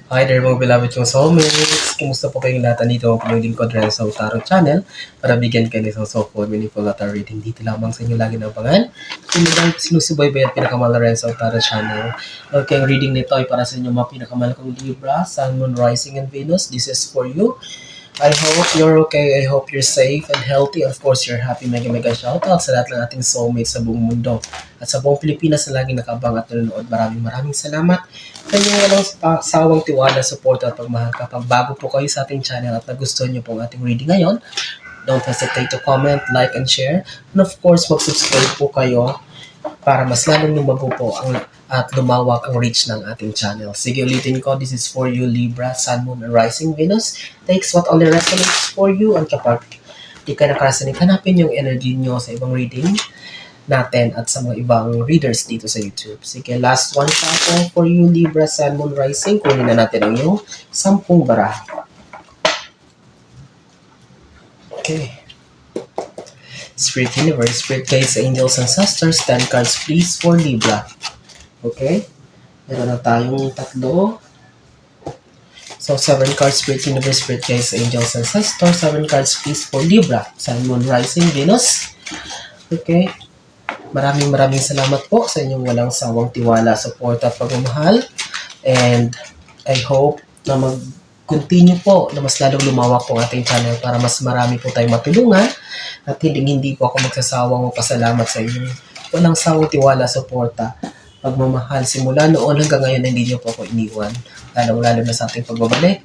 Hi there mga beloved kong soulmates! Kumusta po kayong lahat? Nandito ako yung lingkod Renzo Tarot Channel para bigyan kayo ng isang soulful, meaningful letter reading. Dito lamang sa inyo lagi ng pangan. Sinusubaybay at pinakamahal na Renzo Tarot Channel. Okay, ang reading nito ay para sa inyo mga pinakamahal kong Libra, Sun, Moon, Rising, and Venus. This is for you. I hope you're okay. I hope you're safe and healthy. Of course, you're happy. Mega shoutout sa lahat ng ating soulmates sa buong mundo. At sa buong Pilipinas na laging nakabang at nanonood. Maraming salamat. Kanyang walang sawang tiwala, support at pagmahal. Kapag bago po kayo sa ating channel at nagustuhan niyo po ang ating reading ngayon, don't hesitate to comment, like, and share. And of course, mag-subscribe po kayo para mas lalong lumago po at lumawak ang reach ng ating channel. Sige, ulitin ko, this is for you, Libra, Sun, Moon, and Rising Venus. Takes what only resonates for you, and kapag di ka nakarasanig, hanapin yung energy nyo sa ibang reading natin at sa mga ibang readers dito sa YouTube. Sige, last one pa po for you, Libra, Sun, Moon, Rising. Kunin na natin ang iyong 10 baraha. Okay. Spirit Universe, Spirit Guides, Angels, Ancestors, 10 cards please for Libra. Okay? Meron na tayong 3. So, 7 cards, Spirit Universe, Spirit Guides, Angels, Ancestors, 7 cards please for Libra. Sun, Moon, Rising, Venus. Okay? Maraming salamat po sa inyong walang sawang tiwala, support at pagmamahal. And I hope na mag-continue po na mas lalong lumawak po ang ating channel para mas marami po tayong matulungan. At hindi po ako magsasawang magpasalamat sa inyong walang sawang tiwala, suporta, pagmamahal. Simula noon hanggang ngayon, hindi niyo po ako iniwan. Lalong-lalo na sa ating pagbabalik.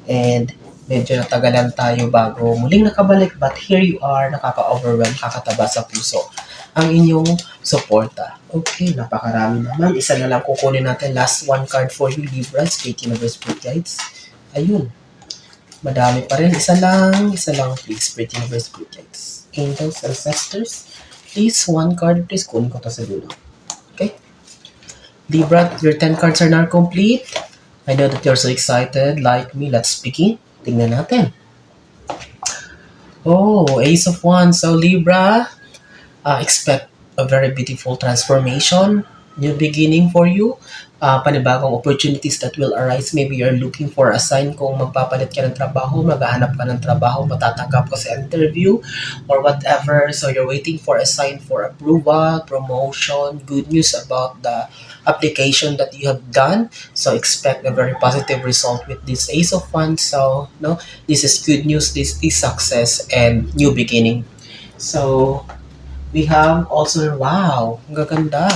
And medyo natagalan tayo bago muling nakabalik. But here you are, nakaka-overwhelm, kakataba sa puso ang inyong suporta. Okay, napakarami naman. Isa na lang kukunin natin. Last one card for you, Libra, Spirit Universe, Spirit Guides. Ayun. Madami pa rin. Isa lang please. Spirit Universe, Spirit Guides. Angels, Ancestors. Please, one card please. Kunin ko to sa dulo. Okay? Libra, your 10 cards are now complete. I know that you're so excited like me. Let's begin. Tingnan natin. Oh, Ace of Wands. So Libra, expect a very beautiful transformation, new beginning for you. Panibagong opportunities that will arise. Maybe you're looking for a sign kung magpapalit ka ng trabaho, maghahanap ka ng trabaho, matatanggap ka sa interview, or whatever. So you're waiting for a sign for approval, promotion, good news about the application that you have done. So expect a very positive result with this Ace of Wands. So no, this is good news, this is success and new beginning. So we have also, wow, ang gaganda.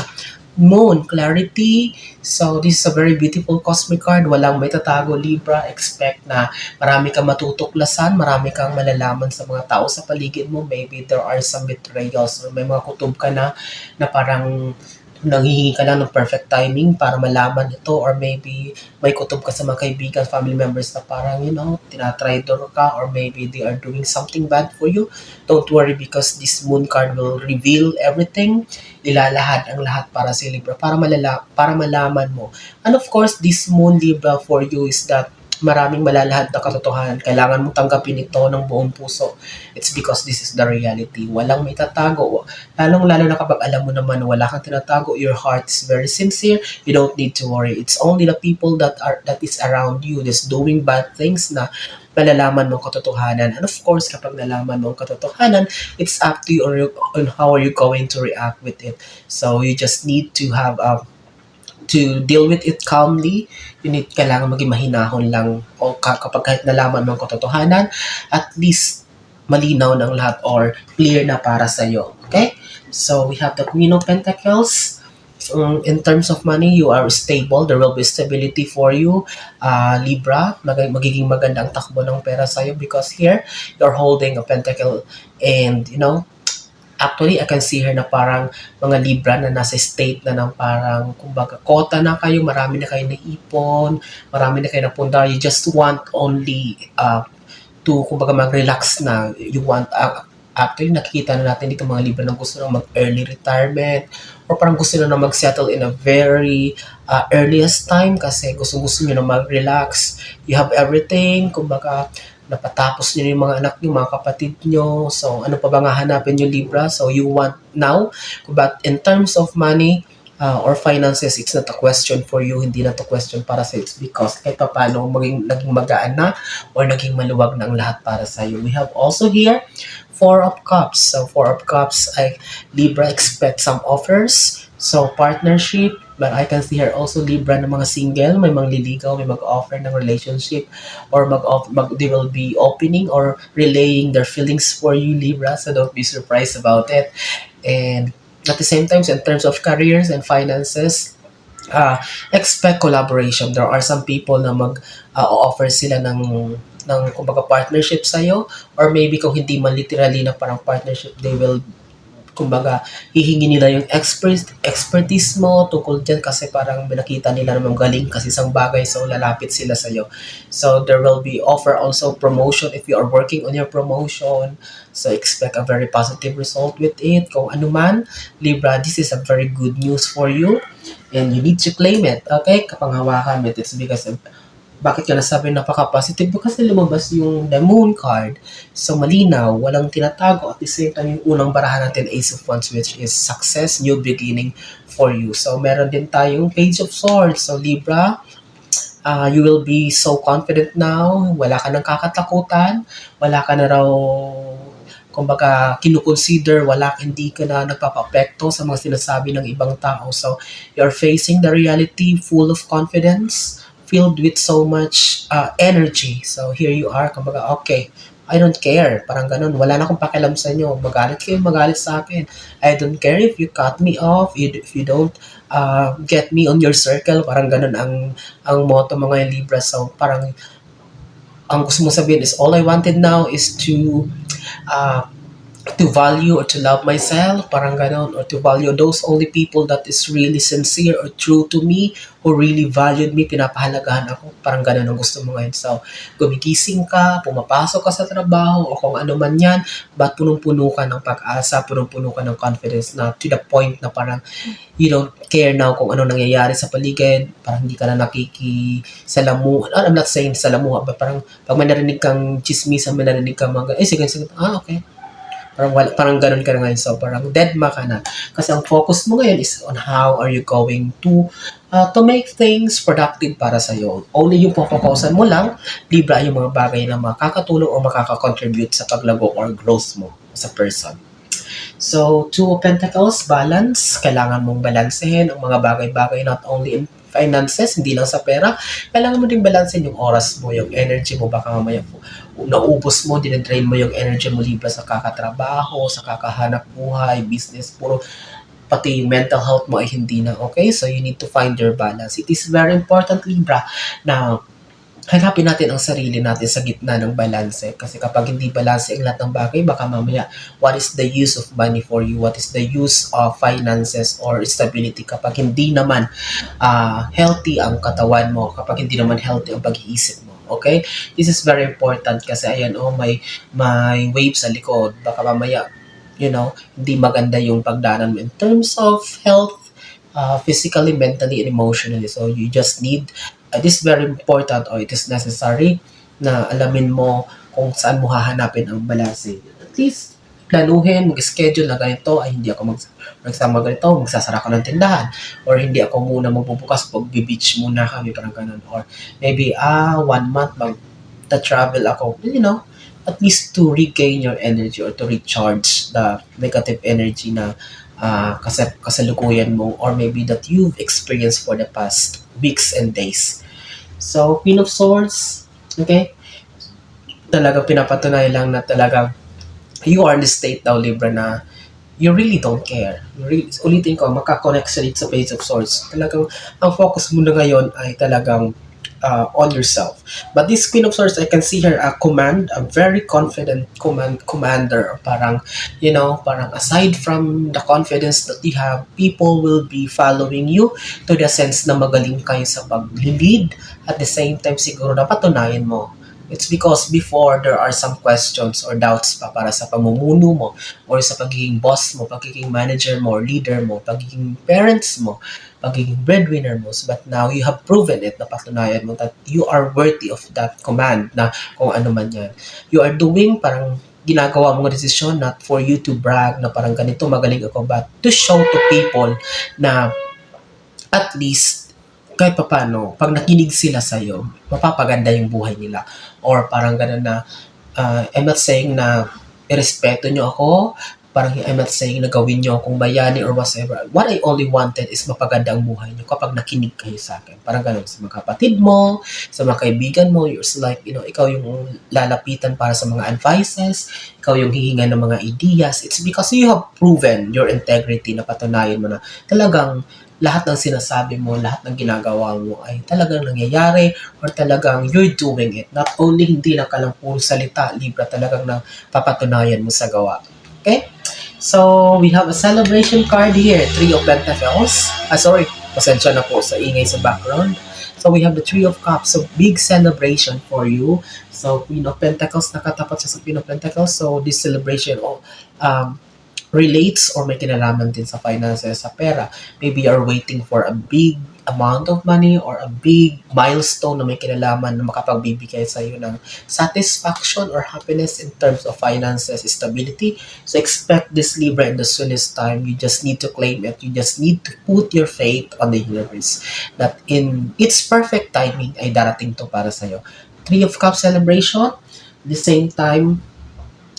Moon, clarity. So, this is a very beautiful cosmic card. Walang may tatago, Libra. Expect na marami kang matutuklasan, marami kang malalaman sa mga tao sa paligid mo. Maybe there are some betrayals or may mga kutob ka na parang nanghihingi ka lang ng perfect timing para malaman ito, or maybe may kutob ka sa mga kaibigan, family members na parang, tinatraidor ka, or maybe they are doing something bad for you. Don't worry because this moon card will reveal everything. Ilalahad ang lahat para sa Libra, para malaman mo. And of course, this moon, Libra, for you is that maraming malalahad na katotohanan. Kailangan mong tanggapin ito ng buong puso. It's because this is the reality. Walang may tatago. Lalong-lalo na kapag alam mo naman wala kang tinatago, your heart is very sincere, you don't need to worry. It's only the people that is around you that's doing bad things na malalaman mo ang katotohanan. And of course, kapag nalaman mo ang katotohanan, it's up to you on how are you going to react with it. So you just need to have to deal with it calmly. Kailangan maging mahinahon lang o kapag kahit nalaman mo ang katotohanan, at least malinaw ng lahat or clear na para sa iyo. Okay? So, we have the Queen of Pentacles. In terms of money, you are stable. There will be stability for you. Libra, magiging maganda ang takbo ng pera sa iyo because here, you're holding a pentacle and, actually, I can see her na parang mga Libra na nasa state na ng parang, kumbaga, kota na kayo, marami na kayo naipon, marami na kayo napunta. You just want only to, kumbaga, mag-relax na. You want, actually, nakikita na natin dito mga Libra na gusto na mag-early retirement or parang gusto na mag-settle in a very earliest time kasi gusto nyo na mag-relax. You have everything, kumbaga, napatapos nyo yung mga anak nyo, mga kapatid nyo. So, ano pa ba nga hanapin nyo, Libra? So, you want now. But in terms of money, or finances, it's not a question for you, hindi na to question para sa it's because kahit pa paano naging magaan na or naging maluwag na ang lahat para sa iyo. We have also here Four of Cups. So Four of Cups, I Libra expect some offers. So partnership, but I can see here also Libra ng mga single, may mangliligaw, may mag-offer ng relationship or they will be opening or relaying their feelings for you Libra. So don't be surprised about it. And at the same time, so in terms of careers and finances, expect collaboration. There are some people na offer sila ng kumbaga partnership sa'yo or maybe kung hindi man literally na parang partnership, they will kumbaga hihingi nila yung expertise mo tungkol dyan kasi parang nakita nila na galing kasi isang bagay so lalapit sila sa'yo. So there will be offer also promotion if you are working on your promotion. So expect a very positive result with it. Kung ano man, Libra, this is a very good news for you and you need to claim it. Okay? Kapag hawakan mo, it's because bakit ka nasabi napaka-positive? Kasi lumabas yung the moon card. So, malinaw, walang tinatago. At the same time, yung unang barahan natin, Ace of Wands, which is success, new beginning for you. So, meron din tayong Page of Swords. So, Libra, you will be so confident now. Wala ka nang kakatakutan. Wala ka na raw kumbaga kinukonsider hindi ka na nagpapapekto sa mga sinasabi ng ibang tao. So, you're facing the reality full of confidence, filled with so much energy. So, here you are, kumbaga, okay, I don't care. Parang ganun. Wala na akong pakialam sa inyo. Magalit kayo, magalit sa akin. I don't care if you cut me off, if you don't get me on your circle. Parang ganun ang motto mga Libra. So, parang ang gusto mo sabihin is all I wanted now is uh, to value or to love myself, parang ganon, or to value those only people that is really sincere or true to me, who really valued me, pinapahalagahan ako, parang ganon ang gusto mo ngayon. So, gumigising ka, pumapasok ka sa trabaho, o kung ano man yan, but punong-puno ka ng pag-asa, punong-puno ka ng confidence na to the point na parang you don't care now kung ano nangyayari sa paligid, parang hindi ka na nakikisalamuha. I'm not saying salamuha, but parang pag may narinig kang chismis, may narinig kang sige, okay, parang ganun ka na ngayon. So, parang deadma ka na. Kasi ang focus mo ngayon is on how are you going to make things productive para sa'yo. Only yung pofokusan mo lang, Libra, yung mga bagay na makakatulong o makakakontribute sa paglago or growth mo sa person. So, Two of Pentacles, balance. Kailangan mong balansehin ang mga bagay-bagay not only in finances, hindi lang sa pera. Kailangan mo din balansehin yung oras mo, yung energy mo. Baka mamaya naubos mo, dinidrain mo yung energy mo Libra sa kakatrabaho, sa kakahanap buhay, business, puro pati yung mental health mo ay hindi na okay. So, you need to find your balance. It is very important, Libra, na hanapin natin ang sarili natin sa gitna ng balanse. Kasi kapag hindi balanse ang lahat ng bagay, baka mamaya, what is the use of money for you? What is the use of finances or stability kapag hindi naman healthy ang katawan mo, kapag hindi naman healthy ang pag-iisip mo? Okay? This is very important kasi ayan, may waves sa likod. Baka mamaya, hindi maganda yung pagdanan mo in terms of health, physically, mentally, and emotionally. So you just need, it is very important or it is necessary na alamin mo kung saan mo hahanapin ang balanse. At least, planuhin, mag-schedule na ganito, ay hindi ako magsama ganito, magsasara ko ng tindahan. Or hindi ako muna magbubukas, pag-beach muna kami, parang ganun. Or maybe, 1 month, travel ako, at least to regain your energy or to recharge the negative energy na kasalukuyan mo or maybe that you've experienced for the past weeks and days. So, Queen of Swords, okay? Talagang pinapatunayan lang na talagang you are in the state now, Libra, na you really don't care. Ulitin ko, makakonect sa dito sa Page of Swords. Talagang, ang focus mo na ngayon ay talagang on yourself. But this Queen of Swords, I can see her a very confident commander. Parang, parang aside from the confidence that you have, people will be following you to the sense na magaling kayo sa pag-lead. At the same time, siguro napatunayan mo. It's because before there are some questions or doubts pa para sa pamumuno mo or sa pagiging boss mo, pagiging manager mo, or leader mo, pagiging parents mo, pagiging breadwinner mo. But now you have proven it, napatunayan mo that you are worthy of that command na kung ano man yan. You are doing parang ginagawa mong decision not for you to brag na parang ganito magaling ako but to show to people na at least, kahit papaano, pag nakinig sila sa'yo, mapapaganda yung buhay nila. Or parang ganun na, I'm not saying na irespeto nyo ako, parang I'm not saying na gawin nyo akong bayani or whatever. What I only wanted is mapaganda ang buhay nyo kapag nakinig kayo sa akin. Parang ganun sa mga kapatid mo, sa mga kaibigan mo, you're like, ikaw yung lalapitan para sa mga advices, ikaw yung hihinga ng mga ideas. It's because you have proven your integrity na patunayan mo na talagang lahat ng sinasabi mo, lahat ng ginagawa mo ay talagang nangyayari or talagang you're doing it. Not only hindi lang ka lang puro salita, Libra, talagang napapatunayan mo sa gawa. Okay? So, we have a celebration card here. Three of Pentacles. Sorry, pasensya na po sa ingay sa background. So, we have the Three of Cups. So, big celebration for you. So, Queen of Pentacles, nakatapat siya sa Queen of Pentacles. So, this celebration, relates or may kinalaman din sa finances, sa pera. Maybe you're waiting for a big amount of money or a big milestone na may kinalaman na makapagbibigay sa iyo ng satisfaction or happiness in terms of finances, stability. So expect this Libra in the soonest time. You just need to claim it. You just need to put your faith on the universe that in its perfect timing ay darating to para sa iyo. Three of Cups celebration. At the same time,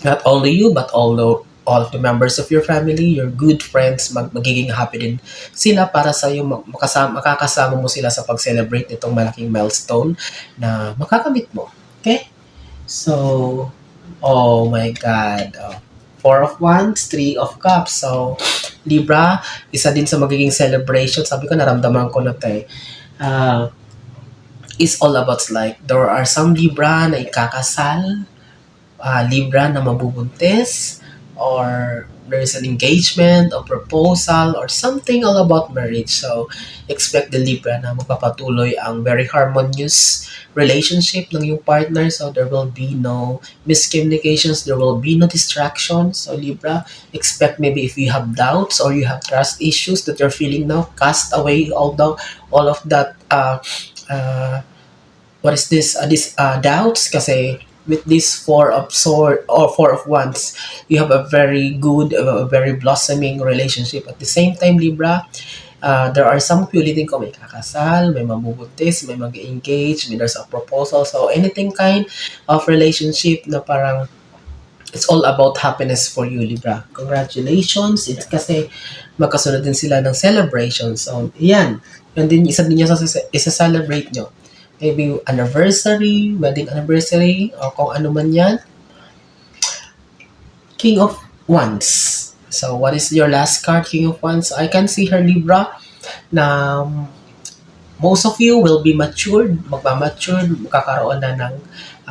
not only you but all of the members of your family, your good friends, magiging happy din sila para sa iyo, makakasama mo sila sa pag-celebrate nitong malaking milestone na makakamit mo. Okay? So, oh my God. Four of Wands, Three of Cups. So, Libra, isa din sa magiging celebration. Sabi ko, naramdaman ko na ito eh. It's all about like, there are some Libra na ikakasal, Libra na mabubuntis, or there's an engagement or proposal or something all about marriage. So, expect the Libra na magpapatuloy ang very harmonious relationship ng yung partner. So, there will be no miscommunications, there will be no distractions. So, Libra, expect maybe if you have doubts or you have trust issues that you're feeling now, cast away all of that what is this doubts, kasi with this four of sword or four of wands, you have a very good, a very blossoming relationship. At the same time, Libra, there are some ulitin ko, may kakasal, may mabubuntis, may mag-engage, may there's a proposal. So anything kind of relationship na parang it's all about happiness for you, Libra. Congratulations. It's kasi magkasunod din sila ng celebration. So, yan. Yan din, isa din yung isa-celebrate nyo. Maybe anniversary, wedding anniversary, o kung ano man yan. King of Wands. So, what is your last card, King of Wands? I can see her, Libra, na most of you will be matured, magmamature, magkakaroon na ng,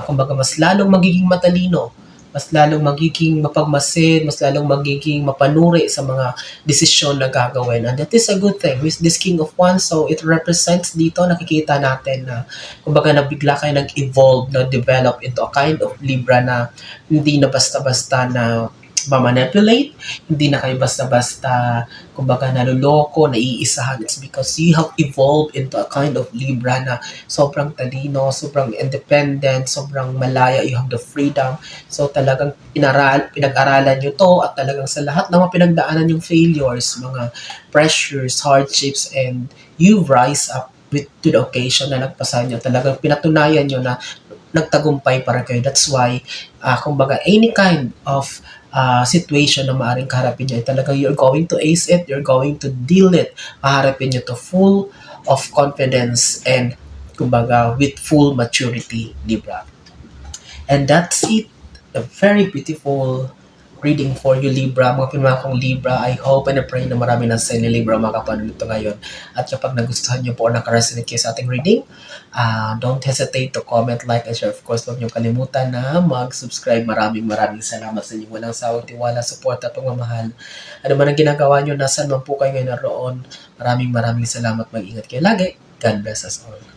kumbaga, mas lalong magiging matalino, mas lalong magiging mapagmasid, mas lalong magiging mapanuri sa mga desisyon na gagawin. And that is a good thing with this King of Wands. So it represents dito, nakikita natin na kumbaga nabigla kayo nag-evolve, na-develop into a kind of Libra na hindi na basta-basta na ma-manipulate, hindi na kayo basta-basta kumbaga naluloko, naiisahan. It's because you have evolved into a kind of Libra na sobrang talino, sobrang independent, sobrang malaya, you have the freedom. So talagang pinag-aralan nyo to, at talagang sa lahat ng mga pinagdaanan yung failures, mga pressures, hardships, and you rise up to the occasion na nagpasan nyo. Talagang pinatunayan nyo na nagtagumpay para kayo. That's why, kumbaga, any kind of situation na maaaring kaharapin nyo, talagang you're going to ace it, you're going to deal it, kaharapin nyo to full of confidence and kumbaga with full maturity, Libra. And that's it. A very beautiful reading for you, Libra. Mga pinakong Libra, I hope and I pray na marami na sa inyo, Libra, makapanood ito ngayon. At kapag nagustuhan nyo po o nakaresonate kayo sa ating reading, don't hesitate to comment, like, and share. Of course, huwag nyo kalimutan na mag-subscribe. Maraming salamat sa inyong walang sawang tiwala, support at pagmamahal. Ano man ang ginagawa nyo, nasan man po kayo ngayon naroon, maraming salamat. Mag-ingat kayo lagi. God bless us all.